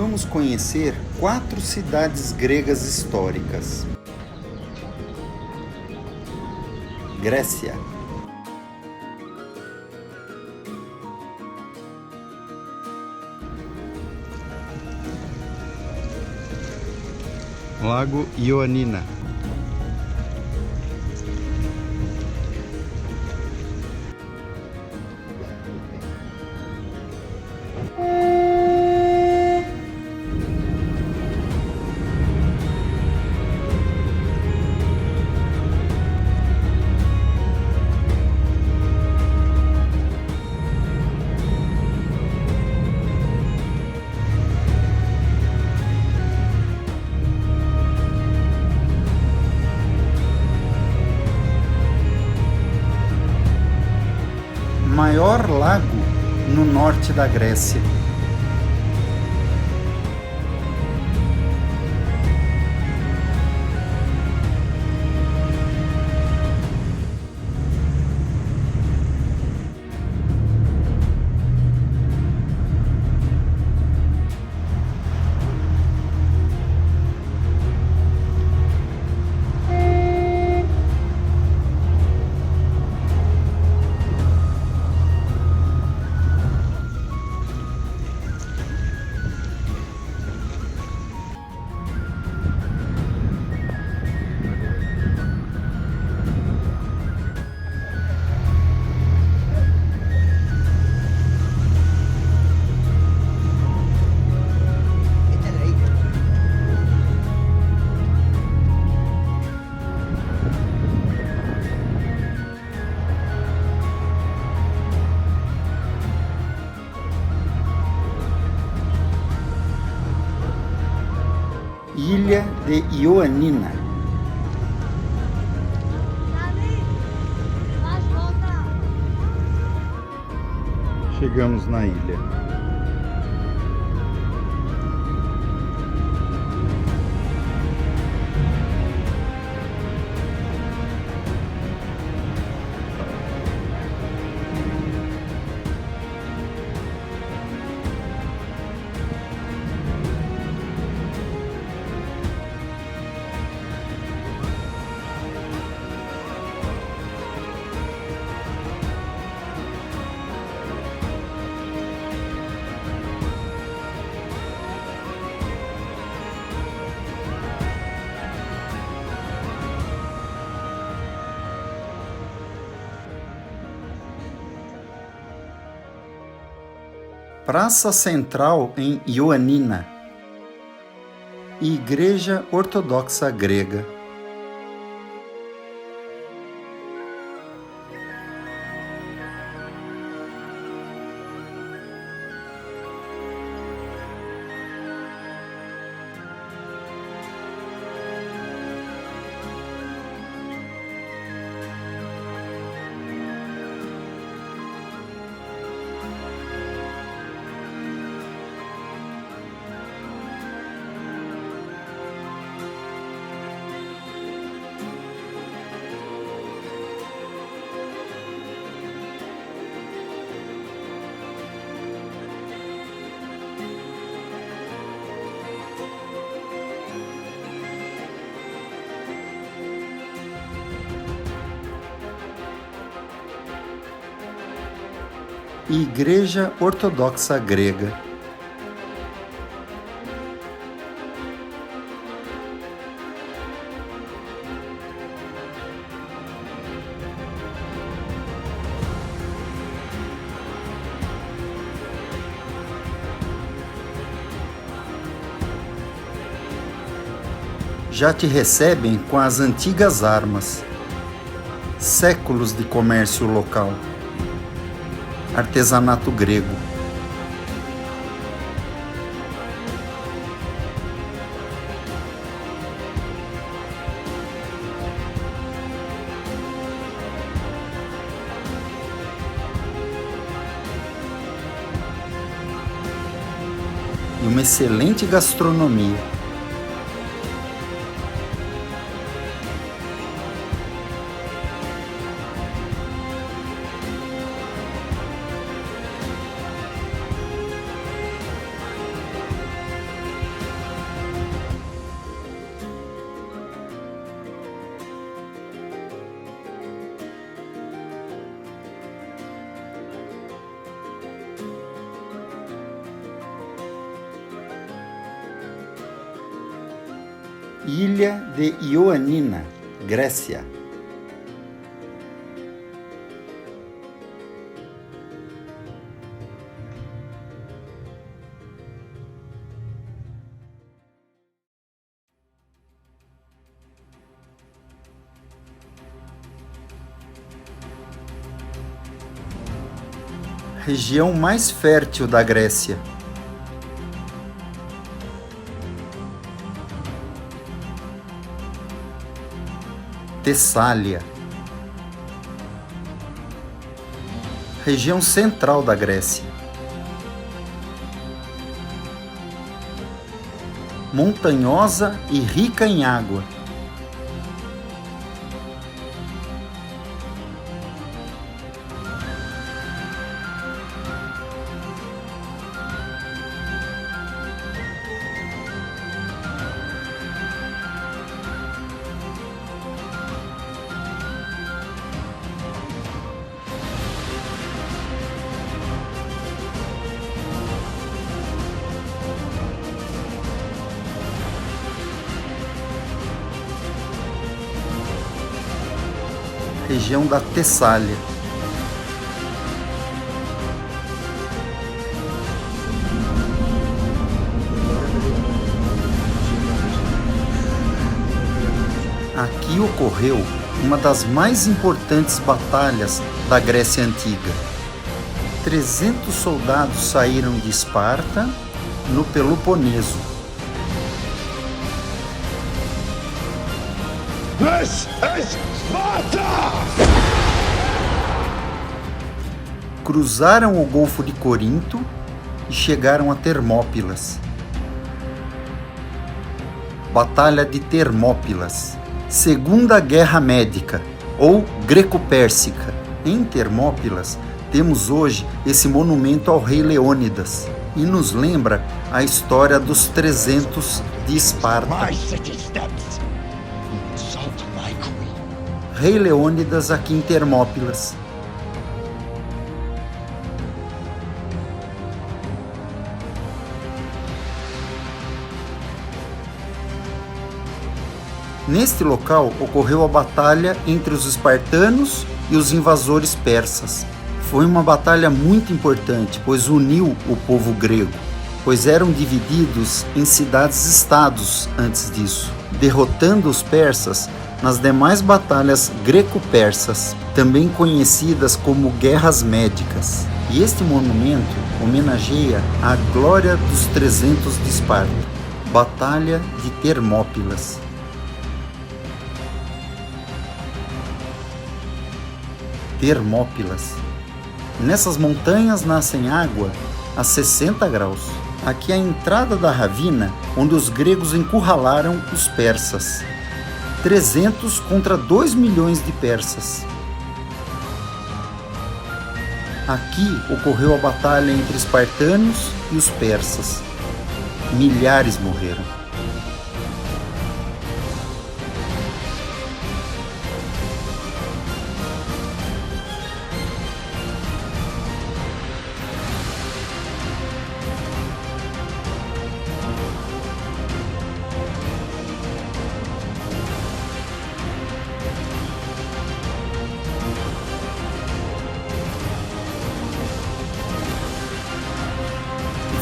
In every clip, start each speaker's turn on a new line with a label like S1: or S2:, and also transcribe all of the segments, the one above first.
S1: vamos conhecer 4 cidades gregas históricas. Grécia. Lago Ioannina. Maior lago no norte da Grécia. Ilha de Ioannina. Chegamos na ilha. Praça Central em Ioannina. Igreja Ortodoxa Grega. Igreja Ortodoxa Grega. Já te recebem com as antigas armas. Séculos de comércio local. Artesanato grego. E uma excelente gastronomia. Ilha de Ioannina, Grécia. Região mais fértil da Grécia. Tessália. Região central da Grécia. Montanhosa e rica em água. Região da Tessália. Aqui ocorreu uma das mais importantes batalhas da Grécia Antiga. 300 soldados saíram de Esparta, no Peloponeso.
S2: This is Sparta!
S1: Cruzaram o Golfo de Corinto e chegaram a Termópilas. Batalha de Termópilas. Segunda Guerra Médica, ou Greco-Pérsica. Em Termópilas, temos hoje esse monumento ao rei Leônidas, e nos lembra a história dos 300 de Esparta. Rei Leônidas aqui em Termópilas. Neste local ocorreu a batalha entre os espartanos e os invasores persas. Foi uma batalha muito importante, pois uniu o povo grego, pois eram divididos em cidades-estados antes disso, derrotando os persas nas demais batalhas greco-persas, também conhecidas como guerras médicas. E este monumento homenageia a glória dos 300 de Esparta, Batalha de Termópilas. Termópilas. Nessas montanhas nascem água a 60 graus. Aqui é a entrada da ravina onde os gregos encurralaram os persas. 300 contra 2 milhões de persas. Aqui ocorreu a batalha entre espartanos e os persas. Milhares morreram.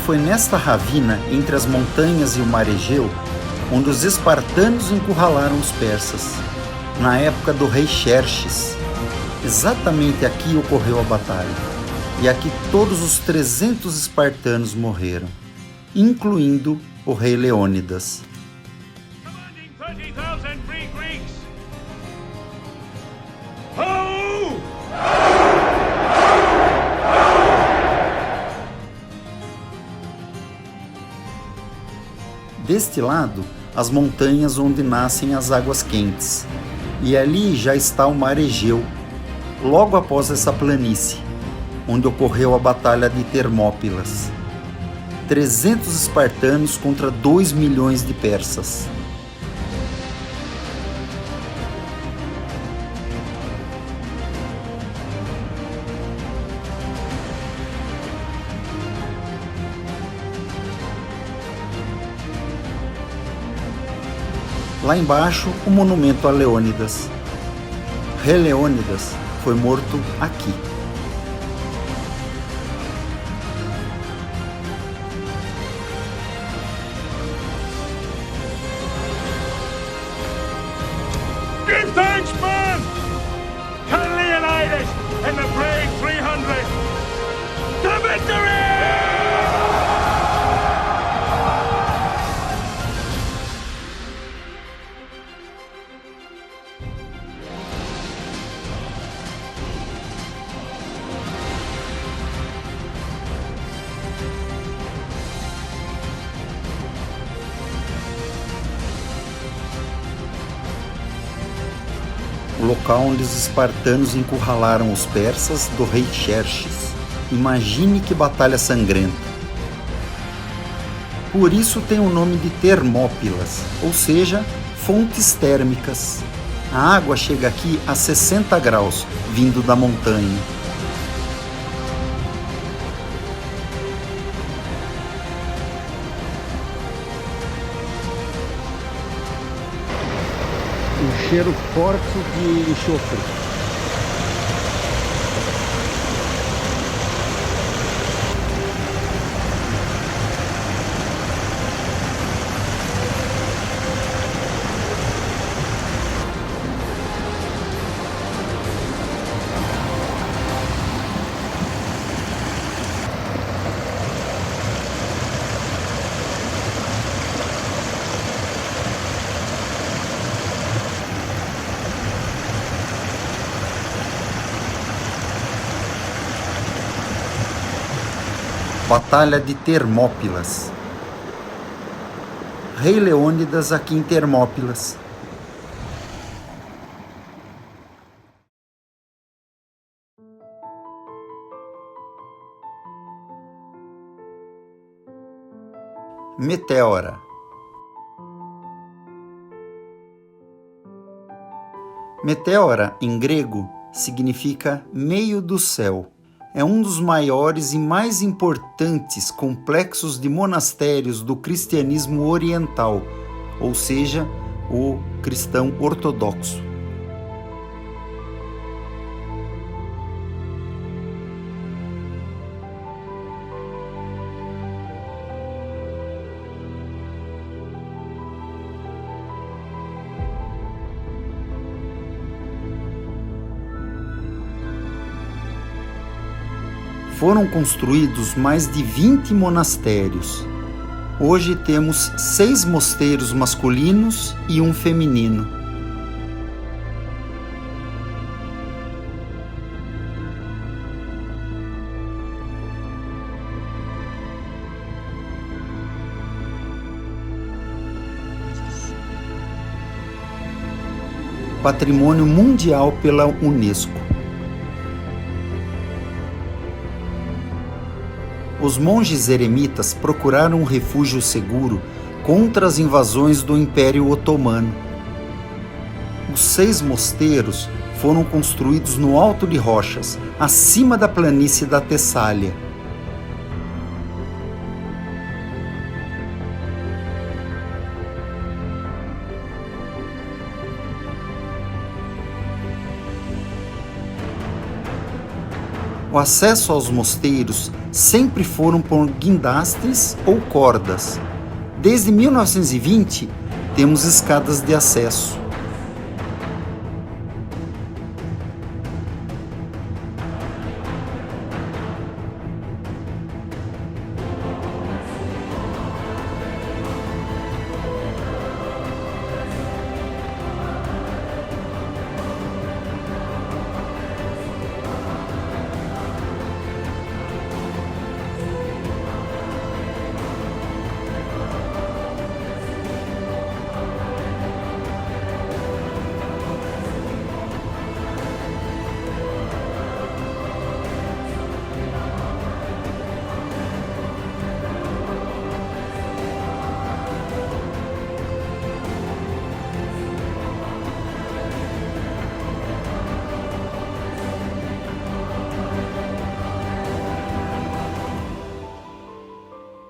S1: Foi nesta ravina, entre as montanhas e o mar Egeu, onde os espartanos encurralaram os persas, na época do rei Xerxes. Exatamente aqui ocorreu a batalha, e aqui todos os 300 espartanos morreram, incluindo o rei Leônidas. Deste lado, as montanhas onde nascem as águas quentes, e ali já está o mar Egeu, logo após essa planície, onde ocorreu a Batalha de Termópilas. 300 espartanos contra 2 milhões de persas. Lá embaixo, o monumento a Leônidas. Rei Leônidas foi morto aqui.
S2: Give thanks, man! To Leonidas and the brave 300! To victory!
S1: O local onde os espartanos encurralaram os persas do rei Xerxes. Imagine que batalha sangrenta. Por isso tem o nome de Termópilas, ou seja, fontes térmicas. A água chega aqui a 60 graus, vindo da montanha.
S3: Um cheiro forte de enxofre.
S1: Batalha de Termópilas. Rei Leônidas aqui em Termópilas. Meteora. Meteora, em grego, significa meio do céu. É um dos maiores e mais importantes complexos de monastérios do cristianismo oriental, ou seja, o cristão ortodoxo. Foram construídos mais de 20 monastérios. Hoje temos 6 mosteiros masculinos e um feminino. Patrimônio Mundial pela Unesco. Os monges eremitas procuraram um refúgio seguro contra as invasões do Império Otomano. Os 6 mosteiros foram construídos no alto de rochas, acima da planície da Tessália. O acesso aos mosteiros sempre foram por guindastes ou cordas. Desde 1920, temos escadas de acesso.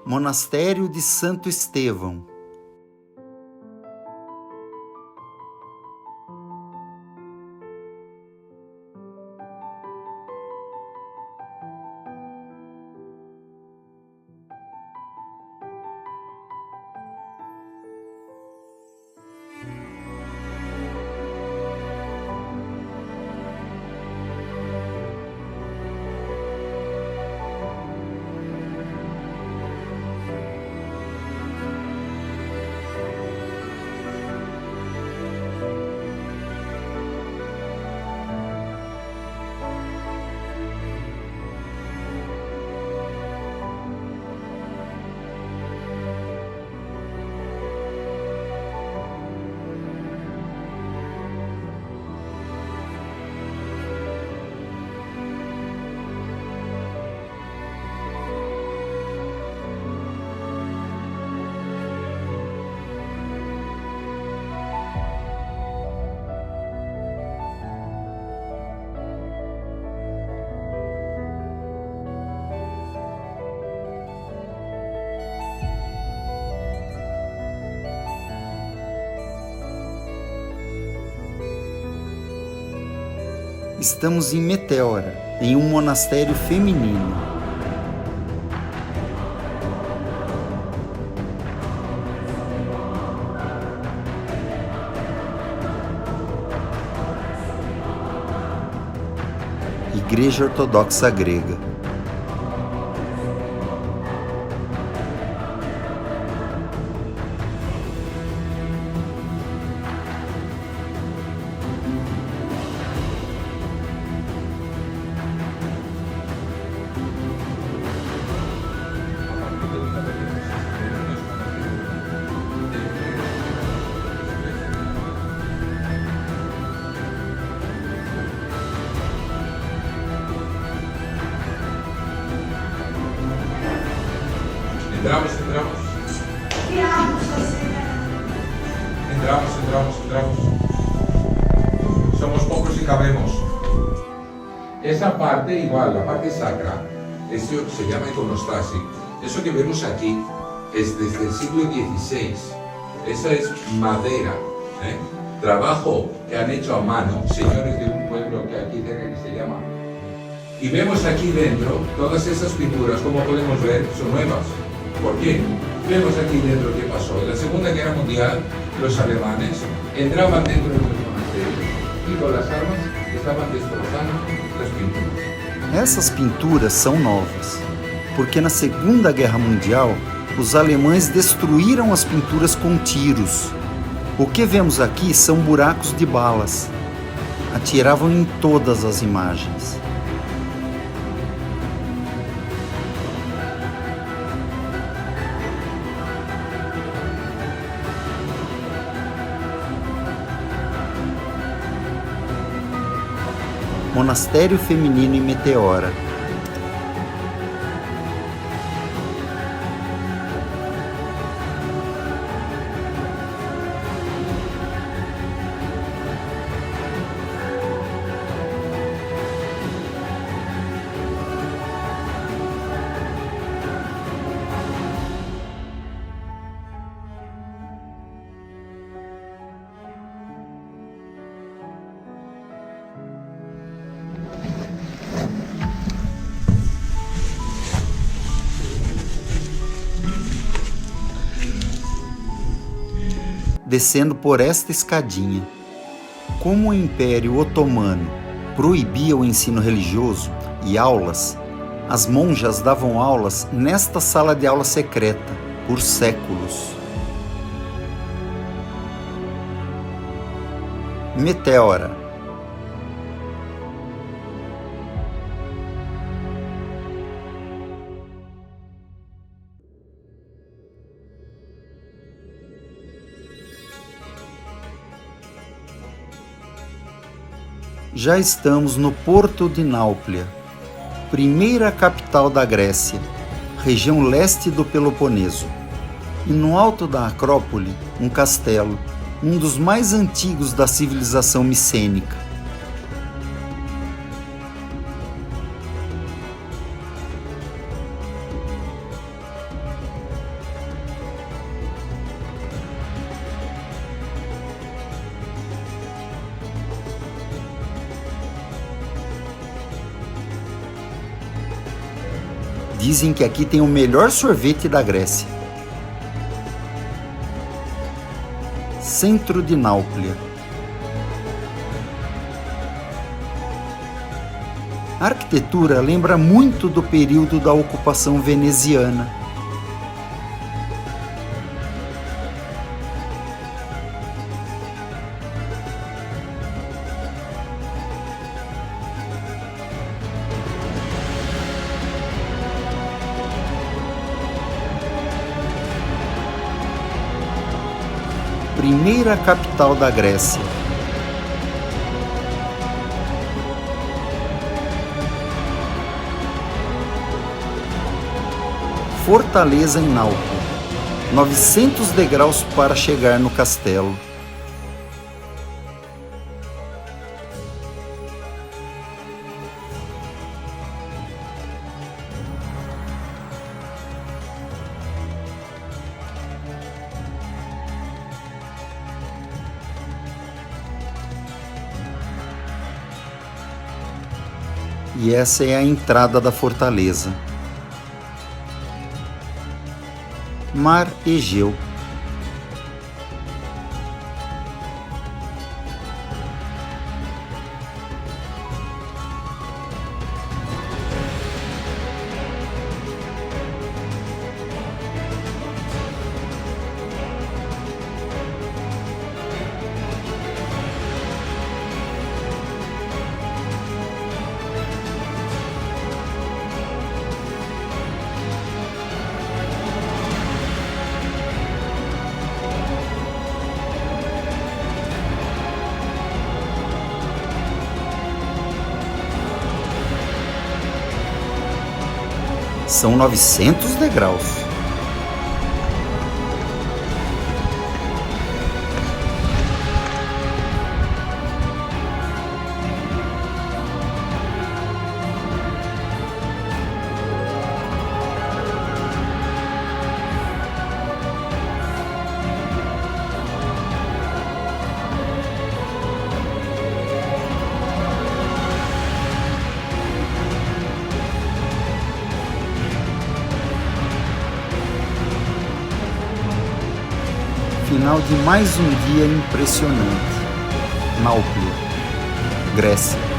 S1: Monastério de Santo Estevão. Estamos em Meteora, em um monastério feminino. Igreja Ortodoxa Grega.
S4: Entramos. Somos pocos y cabemos. Esa parte, igual, la parte sacra, eso se llama iconostasis. Eso que vemos aquí es desde el siglo XVI. Esa es madera, trabajo que han hecho a mano, señores de un pueblo que aquí cerca que se llama. Y vemos aquí dentro, todas esas pinturas, como podemos ver, son nuevas. ¿Por qué? Vemos aquí dentro qué pasó. En la Segunda Guerra Mundial, los alemanes entraban dentro de los monasterios y con las armas estaban destrozando las pinturas.
S1: Essas pinturas são novas, porque na Segunda Guerra Mundial, os alemães destruíram as pinturas com tiros. O que vemos aqui são buracos de balas. Atiravam em todas as imagens. Monastério Feminino em Meteora. Descendo por esta escadinha. Como o Império Otomano proibia o ensino religioso e aulas, as monjas davam aulas nesta sala de aula secreta por séculos. Meteora. Já estamos no Porto de Náuplia, primeira capital da Grécia, região leste do Peloponeso. E no alto da Acrópole, um castelo, um dos mais antigos da civilização micênica. Dizem que aqui tem o melhor sorvete da Grécia. Centro de Náuplia. A arquitetura lembra muito do período da ocupação veneziana. Primeira capital da Grécia. Fortaleza em Náuplia. 900 degraus para chegar no castelo. E essa é a entrada da fortaleza. Mar Egeu. São 900 degraus. Final de mais um dia impressionante. Náuplia, Grécia.